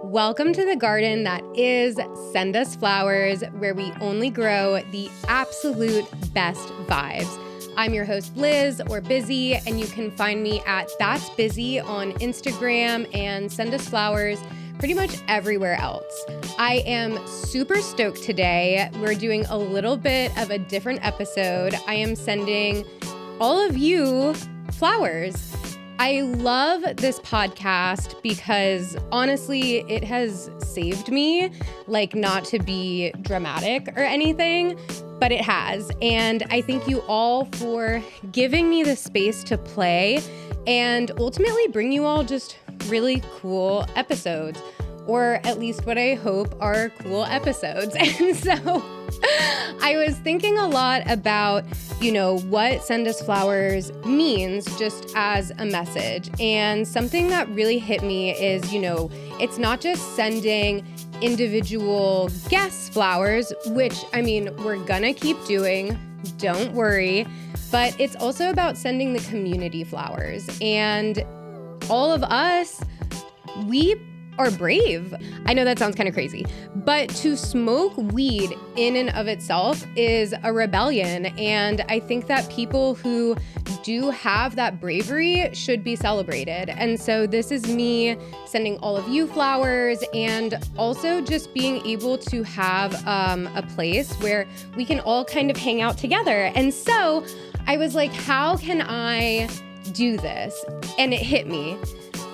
Welcome to the garden that is Send Us Flowers, where we only grow the absolute best vibes. I'm your host, Liz, or Bizzy, and you can find me at That's Bizzy on Instagram and Send Us Flowers pretty much everywhere else. I am super stoked today. We're doing a little bit of a different episode. I am sending all of you flowers. I love this podcast because honestly, it has saved me, like not to be dramatic or anything, but it has. And I thank you all for giving me the space to play and ultimately bring you all just really cool episodes, or at least what I hope are cool episodes. And so I was thinking a lot about, what Send Us Flowers means just as a message. And something that really hit me is, it's not just sending individual guests flowers, which, we're gonna keep doing, don't worry, but it's also about sending the community flowers. And all of us, we are brave. I know that sounds kind of crazy, but to smoke weed in and of itself is a rebellion. And I think that people who do have that bravery should be celebrated. And so this is me sending all of you flowers and also just being able to have a place where we can all kind of hang out together. And so I was like, how can I do this? And it hit me.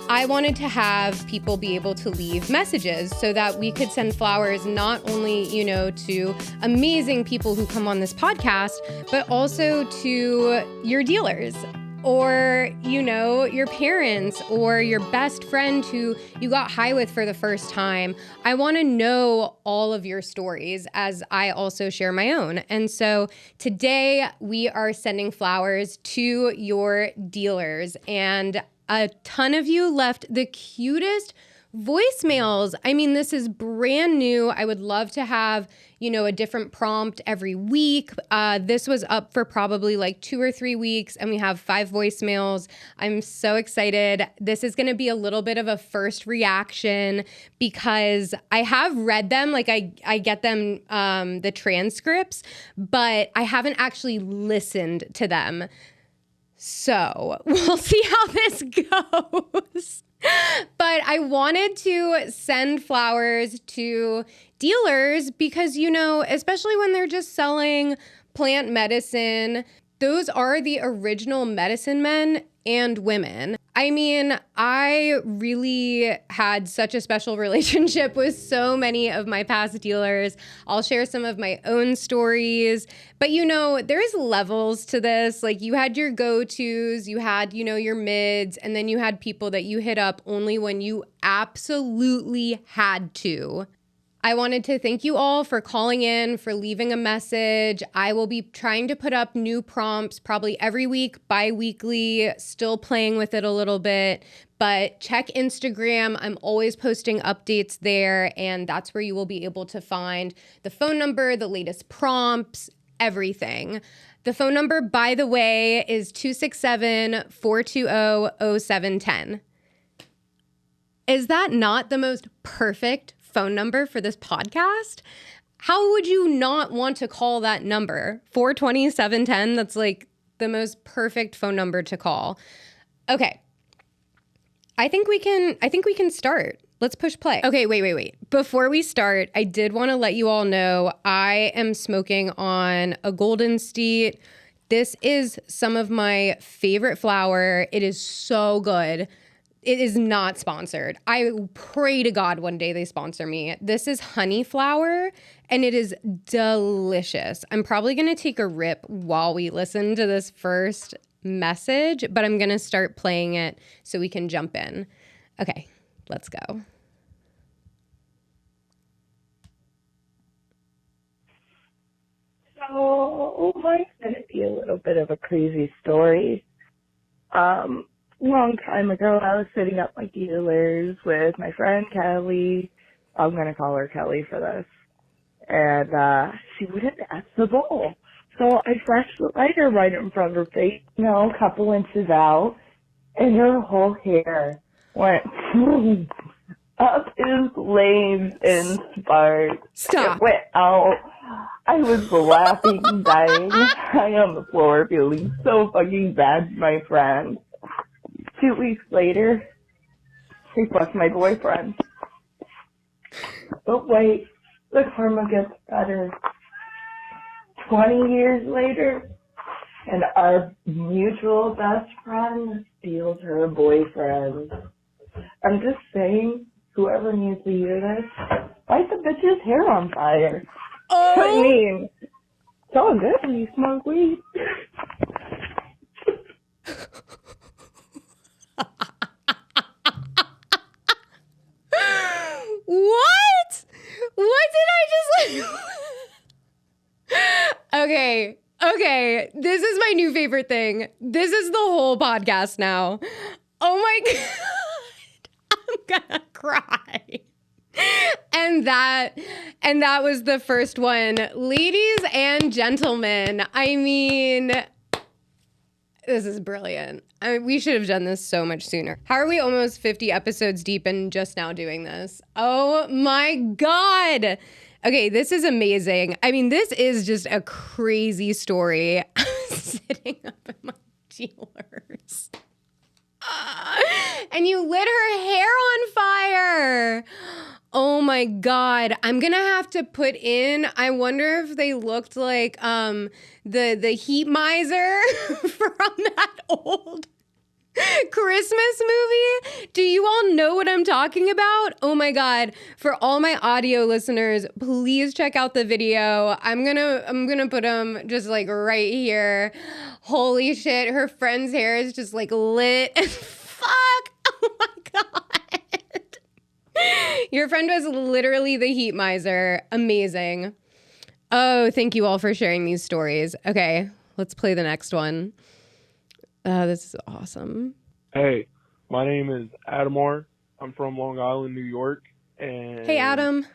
I wanted to have people be able to leave messages so that we could send flowers not only, to amazing people who come on this podcast, but also to your dealers or, your parents or your best friend who you got high with for the first time. I want to know all of your stories as I also share my own. And so today we are sending flowers to your dealers, and a ton of you left the cutest voicemails. This is brand new. I would love to have, a different prompt every week. This was up for probably like 2 or 3 weeks, and we have 5 voicemails. I'm so excited. This is going to be a little bit of a first reaction because I have read them. Like I get them, the transcripts, but I haven't actually listened to them. So we'll see how this goes. But I wanted to send flowers to dealers because, especially when they're just selling plant medicine, those are the original medicine men and women. I really had such a special relationship with so many of my past dealers. I'll share some of my own stories, but there's levels to this. Like you had your go-tos, you had, your mids, and then you had people that you hit up only when you absolutely had to. I wanted to thank you all for calling in, for leaving a message. I will be trying to put up new prompts probably every week, bi-weekly, still playing with it a little bit. But check Instagram. I'm always posting updates there, and that's where you will be able to find the phone number, the latest prompts, everything. The phone number, by the way, is 267-420-0710. Is that not the most perfect phone number for this podcast? How would you not want to call that number? 420-710, that's like the most perfect phone number to call. Okay. I think we can start. Let's push play. Okay, wait. Before we start, I did want to let you all know I am smoking on a Golden State. This is some of my favorite flower. It is so good. It is not sponsored. I pray to God one day they sponsor me. This is honey flower, and it is delicious. I'm probably going to take a rip while we listen to this first message, but I'm going to start playing it so we can jump in. Okay, let's go. So mine's going to be a little bit of a crazy story. Long time ago, I was sitting at my dealers with my friend Kelly. I'm going to call her Kelly for this. And she wouldn't ask the bowl. So I flashed the lighter right in front of her face, a couple inches out, and her whole hair went up his lanes and sparks. It Stop. went out. I was laughing, dying, high on the floor, feeling so fucking bad for my friend. 2 weeks later, he fucked my boyfriend. But wait, the karma gets better. 20 years later, and our mutual best friend steals her boyfriend. I'm just saying, whoever needs to hear this, light the bitch's hair on fire. Oh. I mean, it's all good when you smoke weed. What? What did I just Okay. Okay. This is my new favorite thing. This is the whole podcast now. Oh my God. I'm gonna cry. And that was the first one. Ladies and gentlemen, I mean, this is brilliant. We should have done this so much sooner. How are we almost 50 episodes deep and just now doing this? Oh my God. Okay, this is amazing. I mean, this is just a crazy story. I'm sitting up in my dealers. And you lit her hair on fire. Oh my God. I'm gonna have to put in, I wonder if they looked like the heat miser from that old Christmas movie. Do you all know what I'm talking about? Oh my God. For all my audio listeners, please check out the video. I'm gonna put them just like right here. Holy shit, her friend's hair is just like lit. Fuck. Oh my God. Your friend was literally the heat miser. Amazing. Oh, thank you all for sharing these stories. Okay, let's play the next one. This is awesome. Hey, my name is Adamar. I'm from Long Island, New York. And Hey, Adam.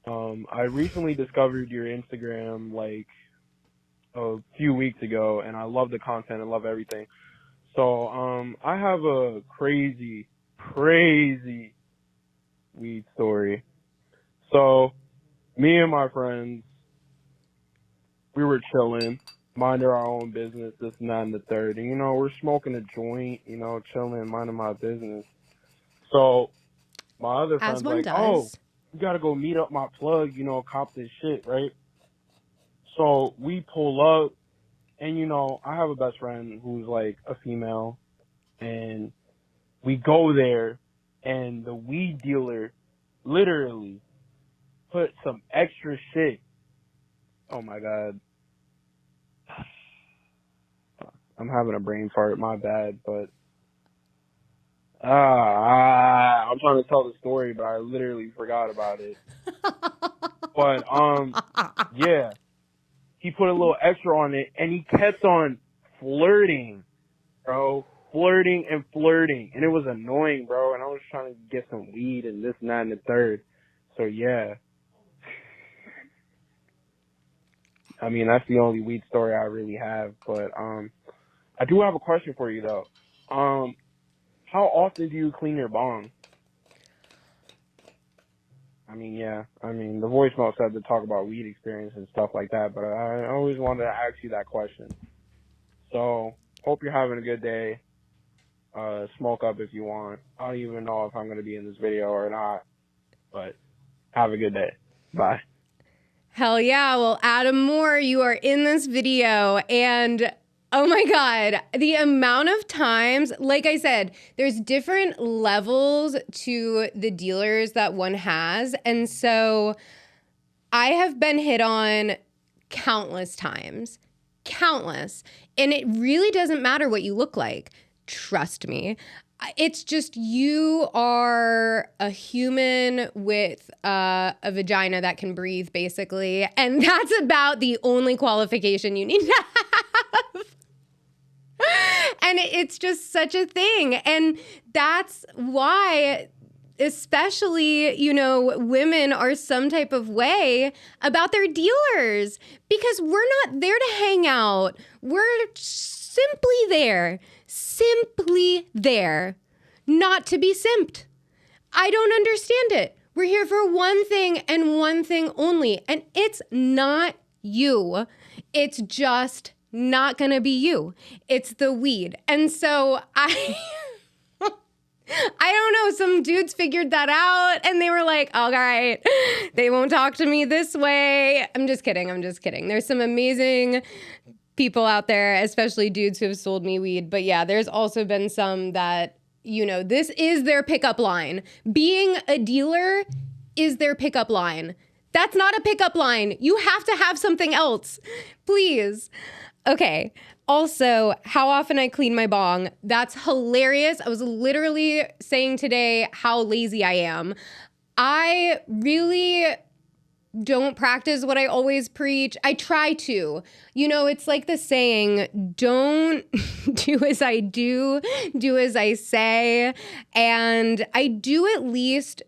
I recently discovered your Instagram like a few weeks ago, and I love the content. I love everything. So I have a crazy weed story. So me and my friends, we were chilling, minding our own business, this and that and the third. And, you know, we're smoking a joint, you know, chilling, minding my business. So my other friend's like, oh, you got to go meet up my plug, you know, cop this shit, right? So we pull up, and, you know, I have a best friend who's like a female, and we go there, and the weed dealer literally put some extra shit. Oh my God. I'm having a brain fart, my bad, but I'm trying to tell the story, but I literally forgot about it. But yeah, he put a little extra on it, and he kept on flirting, bro, flirting, and it was annoying, bro. And I was trying to get some weed and this and that and the third. So yeah, I mean, that's the only weed story I really have. But I do have a question for you though. How often do you clean your bong? I mean, yeah. I mean, the voicemail said to talk about weed experience and stuff like that, but I always wanted to ask you that question. So, hope you're having a good day. Smoke up if you want. I don't even know if I'm going to be in this video or not, but have a good day. Bye. Hell yeah. Well, Adam Moore, you are in this video, and oh my God, the amount of times, like I said, there's different levels to the dealers that one has. And so I have been hit on countless times, countless. And it really doesn't matter what you look like. Trust me. It's just you are a human with a vagina that can breathe, basically. And that's about the only qualification you need to have. And it's just such a thing. And that's why, especially, you know, women are some type of way about their dealers, because we're not there to hang out. We're simply there not to be simped. I don't understand it. We're here for one thing and one thing only, and it's not you. It's just not going to be you. It's the weed. And so I don't know, some dudes figured that out and they were like, all right, they won't talk to me this way. I'm just kidding. There's some amazing people out there, especially dudes who have sold me weed. But yeah, there's also been some that, this is their pickup line. Being a dealer is their pickup line. That's not a pickup line. You have to have something else. Please. Okay. Also, how often I clean my bong. That's hilarious. I was literally saying today how lazy I am. I really don't practice what I always preach. I try to. It's like the saying, don't do as I do as I say. And I do at least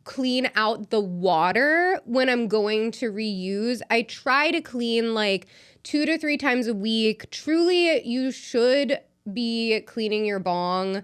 clean out the water when I'm going to reuse. I try to clean like 2 to 3 times a week. Truly, you should be cleaning your bong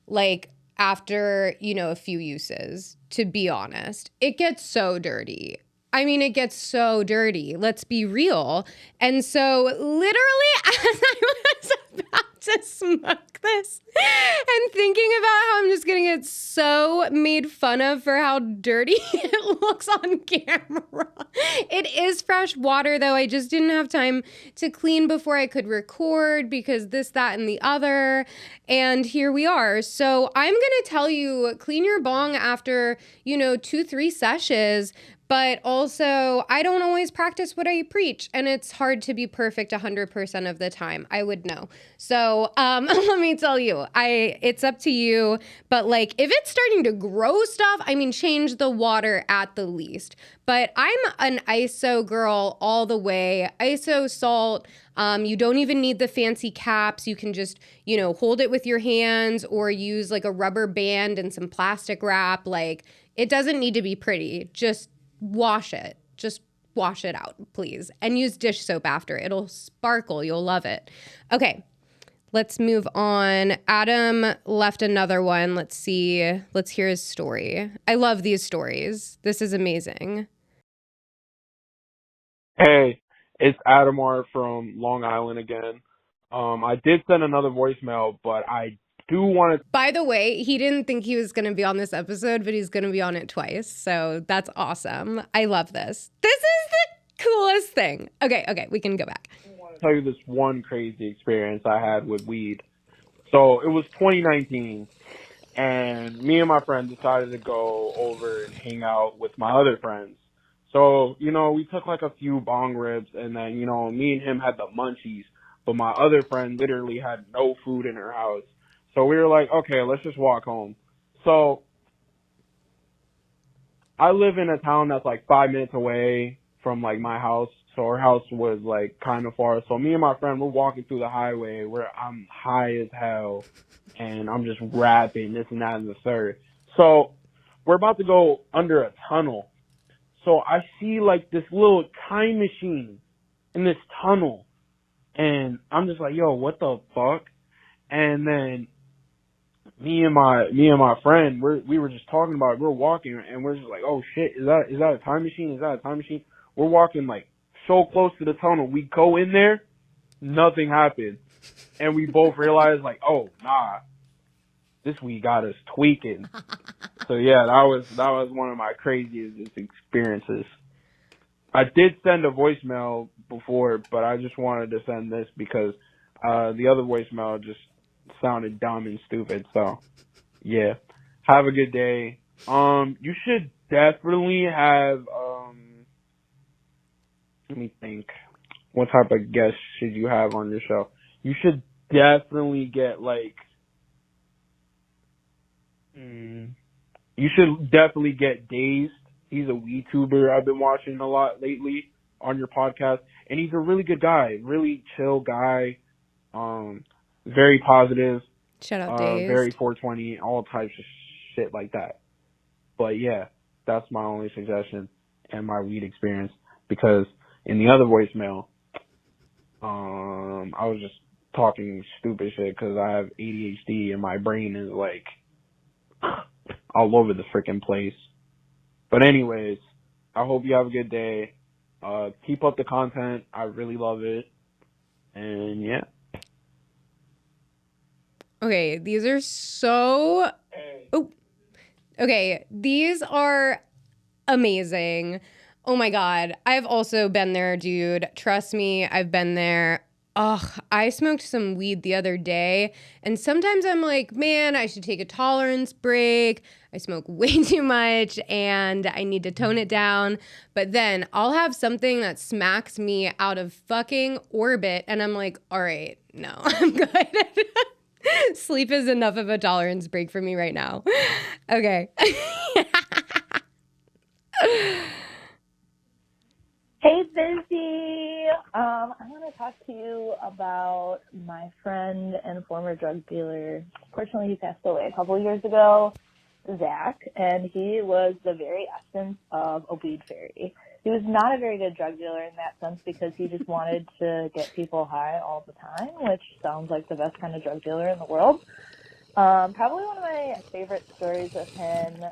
like after, a few uses, to be honest. It gets so dirty. It gets so dirty. Let's be real. And so literally as I was about to smoke this and thinking about how I'm just going to get so made fun of for how dirty it looks on camera. It is fresh water, though. I just didn't have time to clean before I could record because this, that, and the other. And here we are. So I'm going to tell you, clean your bong after, 2-3 sessions. But also, I don't always practice what I preach, and it's hard to be perfect 100% of the time. I would know. So let me tell you, it's up to you. But like, if it's starting to grow stuff, change the water at the least. But I'm an ISO girl all the way. ISO salt. You don't even need the fancy caps. You can just, hold it with your hands or use like a rubber band and some plastic wrap. Like, it doesn't need to be pretty. Just wash it. Just wash it out, please. And use dish soap after. It'll sparkle. You'll love it. Okay, let's move on. Adam left another one. Let's see. Let's hear his story. I love these stories. This is amazing. Hey, it's Adam R. from Long Island again. I did send another voicemail, but I do want to... By the way, he didn't think he was going to be on this episode, but he's going to be on it twice. So that's awesome. I love this. This is the coolest thing. Okay, we can go back. I want to tell you this one crazy experience I had with weed. So it was 2019, and me and my friend decided to go over and hang out with my other friends. So, we took like a few bong rips, and then, me and him had the munchies, but my other friend literally had no food in her house. So we were like, okay, let's just walk home. So I live in a town that's like 5 minutes away from like my house. So our house was like kind of far. So me and my friend, we're walking through the highway where I'm high as hell and I'm just rapping this and that and the third. So we're about to go under a tunnel. So I see like this little time machine in this tunnel and I'm just like, yo, what the fuck? And then me and my friend, we were just talking about it. We're walking and we're just like, oh shit, is that a time machine? Is that a time machine? We're walking like so close to the tunnel. We go in there, nothing happened. And we both realized like, oh nah, this weed got us tweaking. So yeah, that was one of my craziest experiences. I did send a voicemail before, but I just wanted to send this because the other voicemail just sounded dumb and stupid. So yeah, have a good day. You should definitely have let me think, what type of guest should you have on your show? You should definitely get like you should definitely get Dazed. He's a WeTuber I've been watching a lot lately on your podcast, and he's a really good guy, really chill guy, very positive. Shout out Dazed. Very 420, all types of shit like that. But yeah, that's my only suggestion and my weed experience, because in the other voicemail, I was just talking stupid shit because I have ADHD and my brain is like all over the freaking place. But anyways, I hope you have a good day. Keep up the content. I really love it. And yeah. Okay, these are so... Oh. Okay, these are amazing. Oh my God. I've also been there, dude. Trust me, I've been there. Ugh, I smoked some weed the other day, and sometimes I'm like, man, I should take a tolerance break. I smoke way too much, and I need to tone it down. But then I'll have something that smacks me out of fucking orbit, and I'm like, all right, no, I'm good. Sleep is enough of a tolerance break for me right now. Okay. Hey, Bizzy. I want to talk to you about my friend and former drug dealer. Fortunately, he passed away a couple of years ago, Zach, and he was the very essence of a weed fairy. He was not a very good drug dealer in that sense because he just wanted to get people high all the time, which sounds like the best kind of drug dealer in the world. Probably one of my favorite stories with him,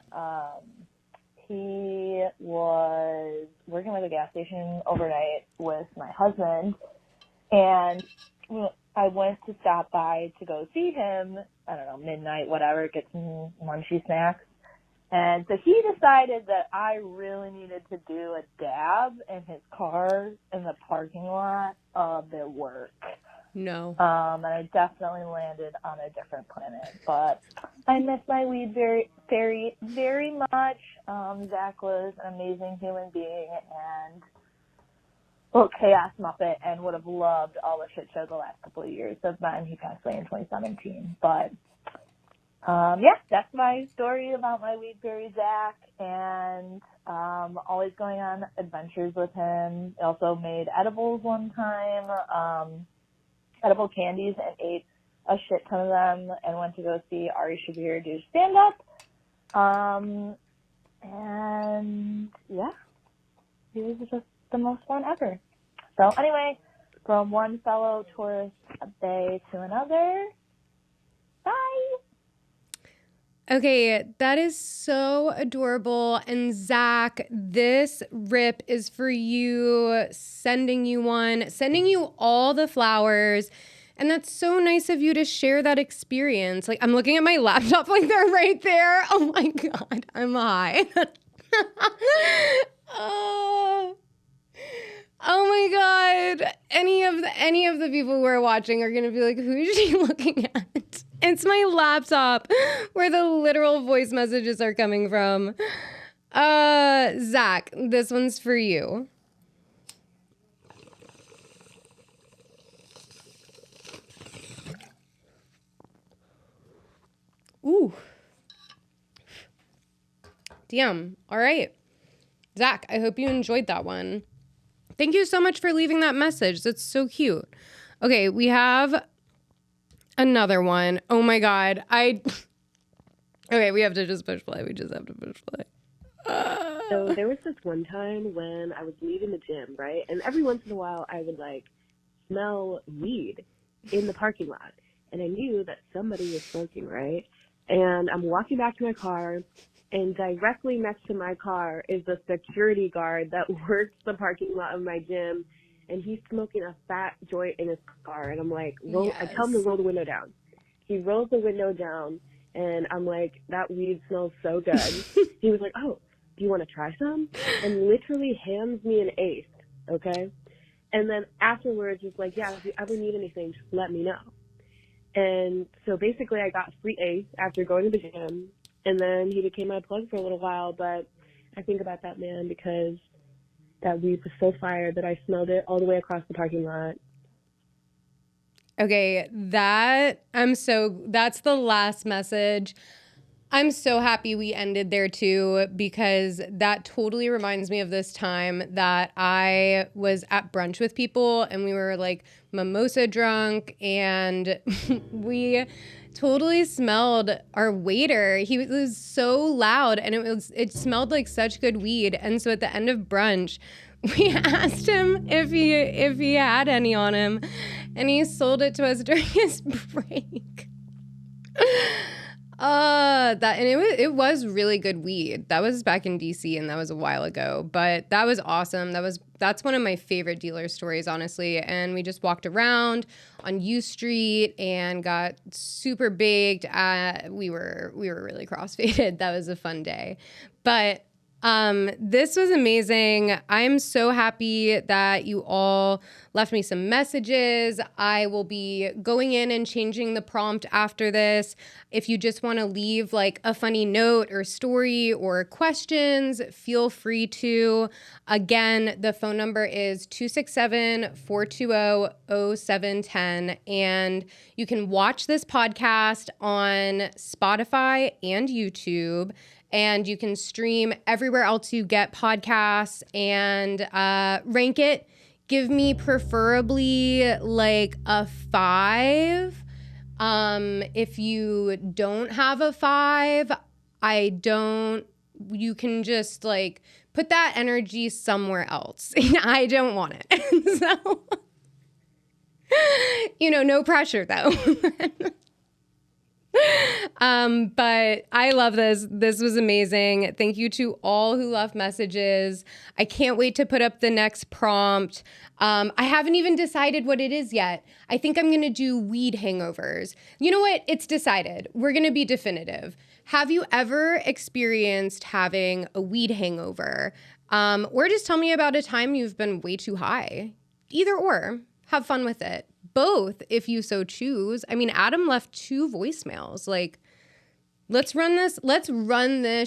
he was working at a gas station overnight with my husband, and I went to stop by to go see him, I don't know, midnight, whatever, get some lunchy snacks. And so he decided that I really needed to do a dab in his car in the parking lot of their work. No. And I definitely landed on a different planet. But I miss my weed fairy very much. Zach was an amazing human being and chaos muppet, and would have loved all the shit show the last couple of years of mine. He passed away in 2017. But yeah, that's my story about my weed fairy Zach, and always going on adventures with him. I also made edibles one time. Edible candies, and ate a shit ton of them, and went to go see Ari Shaffir do stand-up. And yeah, he was just the most fun ever. So anyway, from one fellow tourist bay to another, bye! Okay, that is so adorable. And Zach, this rip is for you, sending you all the flowers. And that's so nice of you to share that experience. Like, I'm looking at my laptop, like they're right there. Oh my God, I'm high. Oh my God. Any of the people who are watching are going to be like, who is she looking at? It's my laptop where the literal voice messages are coming from. Zach, this one's for you. Ooh. Damn. All right. Zach, I hope you enjoyed that one. Thank you so much for leaving that message. That's so cute. Okay, we have another one. Oh my God. Okay, we have to just push play. We just have to push play. So there was this one time when I was leaving the gym, right? And every once in a while I would like smell weed in the parking lot. And I knew that somebody was smoking, right? And I'm walking back to my car, and directly next to my car is the security guard that works the parking lot of my gym. And he's smoking a fat joint in his car. And I'm like, I tell him to roll the window down. He rolls the window down, and I'm like, that weed smells so good. He was like, oh, do you want to try some? And literally hands me an eighth, okay? And then afterwards, he's like, yeah, if you ever need anything, just let me know. And so basically I got free eighth after going to the gym. And then he became my plug for a little while. But I think about that man because that weed was so fire that I smelled it all the way across the parking lot. Okay, that's the last message. I'm so happy we ended there too, because that totally reminds me of this time that I was at brunch with people and we were like mimosa drunk, and we totally smelled our waiter. He was so loud, and it smelled like such good weed. And so at the end of brunch, we asked him if he had any on him, and he sold it to us during his break. It was really good weed. That was back in DC, and that was a while ago, but that was awesome. That's one of my favorite dealer stories, honestly. And we just walked around on U Street and got super baked. We were really crossfaded. That was a fun day, but this was amazing. I'm so happy that you all left me some messages. I will be going in and changing the prompt after this. If you just want to leave like a funny note or story or questions, feel free to. Again, the phone number is 267-420-0710. And you can watch this podcast on Spotify and YouTube. And you can stream everywhere else you get podcasts and rank it. Give me preferably like a 5. If you don't have a 5, you can just like put that energy somewhere else. I don't want it. So, no pressure though. But I love this. This was amazing. Thank you to all who left messages. I can't wait to put up the next prompt. I haven't even decided what it is yet. I think I'm going to do weed hangovers. You know what? It's decided. We're going to be definitive. Have you ever experienced having a weed hangover? Or just tell me about a time you've been way too high. Either or. Have fun with it. Both, if you so choose. I mean, Adam left 2 voicemails. Like, let's run this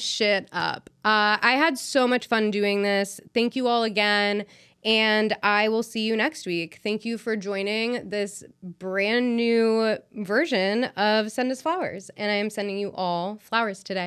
shit up. I had so much fun doing this. Thank you all again. And I will see you next week. Thank you for joining this brand new version of Send Us Flowers. And I am sending you all flowers today.